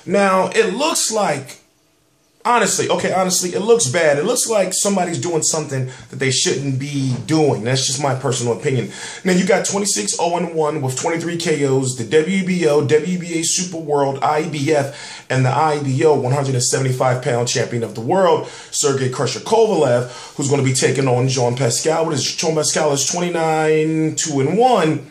Now, it looks like, honestly, it looks bad. It looks like somebody's doing something that they shouldn't be doing. That's just my personal opinion. Now, you got 26-0-1 with 23 KOs, the WBO, WBA Super World, IBF, and the IBO 175-pound champion of the world, Sergey Krusher Kovalev, who's going to be taking on Jean Pascal. Jean Pascal is 29-2-1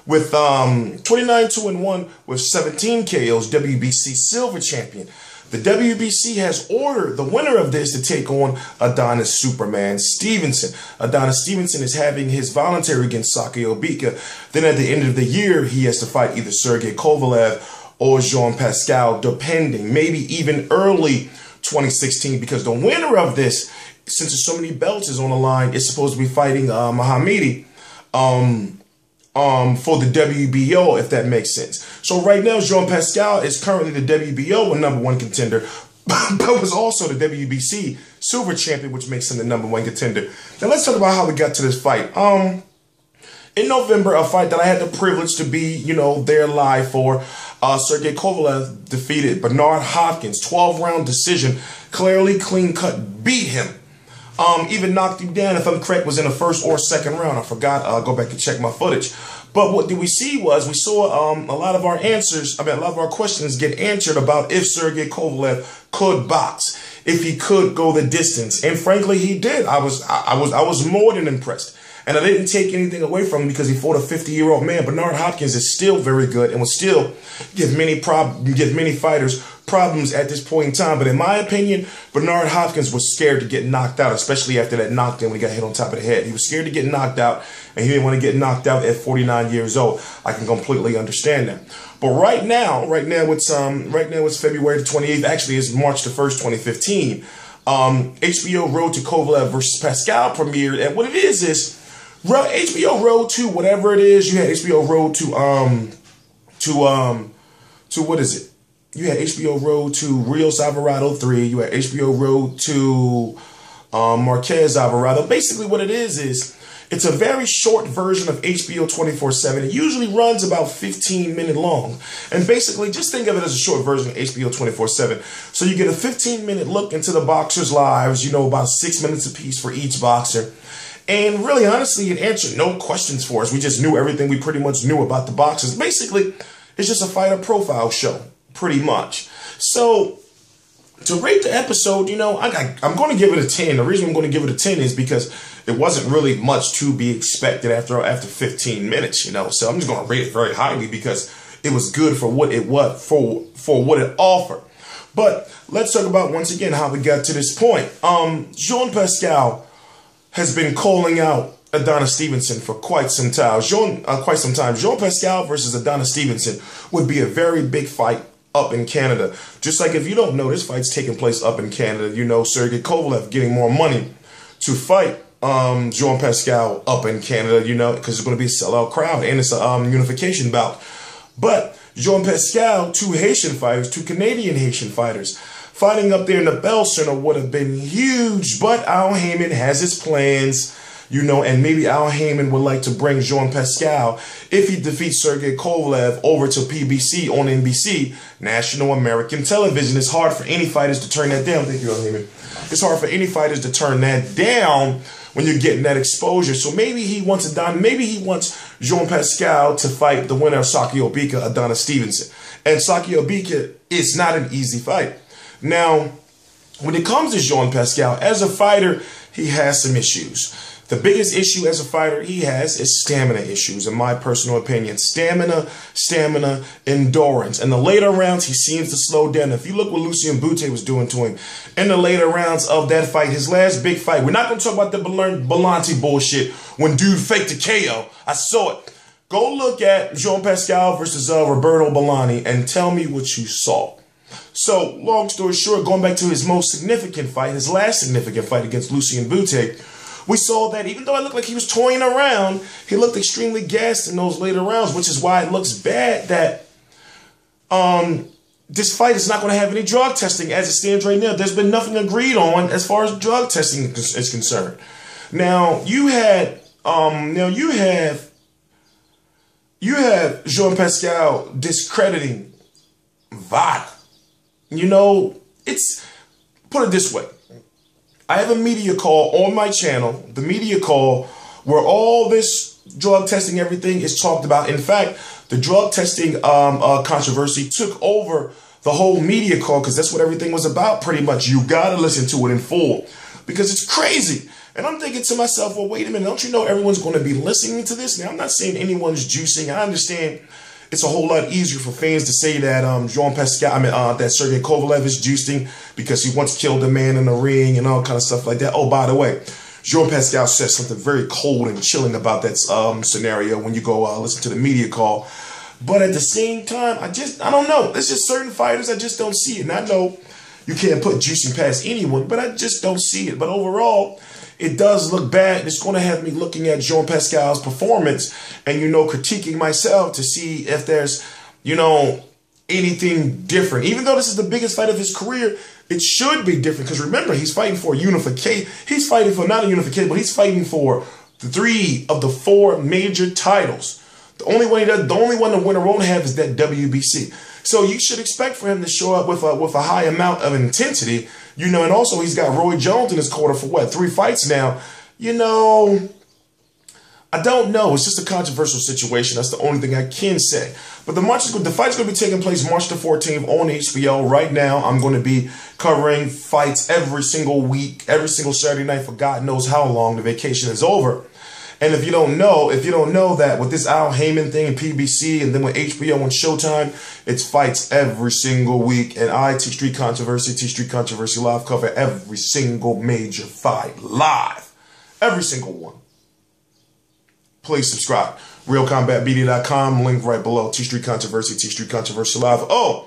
with 29-2-1 with 17 KOs, WBC Silver champion. The WBC has ordered the winner of this to take on Adonis Superman Stevenson. Adonis Stevenson is having his voluntary against Saki Obika. Then at the end of the year, he has to fight either Sergey Kovalev or Jean Pascal, depending, maybe even early 2016, because the winner of this, since there's so many belts is on the line, is supposed to be fighting Mohammedi for the WBO, if that makes sense. So right now, Jean Pascal is currently the WBO #1 contender, but was also the WBC Super champion, which makes him the #1 contender. Now let's talk about how we got to this fight. In November, a fight that I had the privilege to be, there live for, Sergey Kovalev defeated Bernard Hopkins, 12-round decision, clearly clean-cut, beat him. Even knocked him down, if I'm correct, was in the first or second round. I forgot. I'll go back and check my footage. But what did we see was we saw a lot of our questions get answered about if Sergey Kovalev could box, if he could go the distance, and frankly, he did. I was more than impressed, and I didn't take anything away from him because he fought a 50-year-old man. Bernard Hopkins is still very good and will still give many fighters problems at this point in time. But in my opinion, Bernard Hopkins was scared to get knocked out, especially after that knockdown when he got hit on top of the head. He was scared to get knocked out, and he didn't want to get knocked out at 49 years old. I can completely understand that. But right now it's February the 28th. Actually, it's March the 1st, 2015. HBO Road to Kovalev versus Pascal premiered, and what it is HBO Road to whatever it is. You had HBO Road to what is it? You had HBO Road to Rios Alvarado 3. You had HBO Road to Marquez Alvarado. Basically what it is it's a very short version of HBO 24/7. It usually runs about 15-minute long. And basically, just think of it as a short version of HBO 24/7. So you get a 15-minute look into the boxers' lives, about 6 minutes apiece for each boxer. And really, honestly, it answered no questions for us. We just knew everything we pretty much knew about the boxers. Basically, it's just a fighter profile show, pretty much. So, to rate the episode, I'm going to give it a 10. The reason I'm going to give it a 10 is because it wasn't really much to be expected after 15 minutes, So I'm just going to rate it very highly because it was good for what it was, for what it offered. But let's talk about, once again, how we got to this point. Jean Pascal has been calling out Adonis Stevenson for quite some time. Jean Pascal versus Adonis Stevenson would be a very big fight up in Canada. Just like if you don't know, this fight's taking place up in Canada. Sergey Kovalev getting more money to fight Jean Pascal up in Canada, because it's going to be a sellout crowd and it's a unification bout. But Jean Pascal, two Canadian Haitian fighters, fighting up there in the Bell Center would have been huge. But Al Heyman has his plans, and maybe Al Heyman would like to bring Jean Pascal, if he defeats Sergey Kovalev, over to PBC on NBC, National American Television. It's hard for any fighters to turn that down. Thank you, Al Heyman. It's hard for any fighters to turn that down when you're getting that exposure. So maybe he wants Jean Pascal to fight the winner of Saki Obika, Adonis Stevenson. And Saki Obika is not an easy fight. Now, when it comes to Jean Pascal, as a fighter, he has some issues. The biggest issue as a fighter he has is stamina issues, in my personal opinion. Stamina, endurance. In the later rounds, he seems to slow down. If you look what Lucian Bute was doing to him in the later rounds of that fight, his last big fight. We're not going to talk about the Bolonti bullshit when dude faked a KO. I saw it. Go look at Jean Pascal versus Roberto Bolonti and tell me what you saw. So, long story short, going back to his most significant fight, his last significant fight against Lucian Bute, we saw that even though it looked like he was toying around, he looked extremely gassed in those later rounds, which is why it looks bad that this fight is not going to have any drug testing as it stands right now. There's been nothing agreed on as far as drug testing is concerned. Now, you have Jean Pascal discrediting vodka. You know, put it this way. I have a media call on my channel, the media call, where all this drug testing, everything is talked about. In fact, the drug testing controversy took over the whole media call because that's what everything was about pretty much. You got to listen to it in full because it's crazy. And I'm thinking to myself, well, wait a minute, don't you know everyone's going to be listening to this? Now, I'm not saying anyone's juicing. I understand it's a whole lot easier for fans to say that Jean Pascal, that Sergey Kovalev is juicing because he once killed a man in the ring and all kind of stuff like that. Oh, by the way, Jean Pascal said something very cold and chilling about that scenario when you go listen to the media call. But at the same time, I don't know. There's just certain fighters I just don't see it. And I know you can't put juicing past anyone, but I just don't see it. But overall, it does look bad. It's going to have me looking at Jean Pascal's performance and, critiquing myself to see if there's, anything different. Even though this is the biggest fight of his career, it should be different. Because remember, he's fighting for unification. He's fighting for not a unification, but he's fighting for 3 of the 4 major titles. The only one the winner won't have is that WBC. So you should expect for him to show up with a high amount of intensity, and also he's got Roy Jones in his corner for what, 3 fights now. I don't know. It's just a controversial situation. That's the only thing I can say. But the fight's going to be taking place March the 14th on HBO. Right now, I'm going to be covering fights every single week, every single Saturday night for God knows how long the vacation is over. And if you don't know that with this Al Heyman thing and PBC and then with HBO and Showtime, it's fights every single week. And I, T-Street Controversy Live, cover every single major fight live. Every single one. Please subscribe. RealCombatMedia.com. Link right below. T-Street Controversy Live. Oh,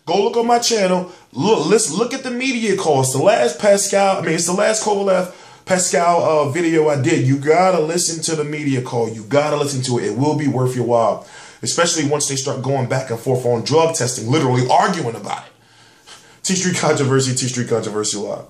go look on my channel. Look at the media call. It's the last Kovalev Pascal video I did. You gotta listen to the media call. You gotta listen to it. It will be worth your while, especially once they start going back and forth on drug testing, literally arguing about it. T-Street Controversy Live.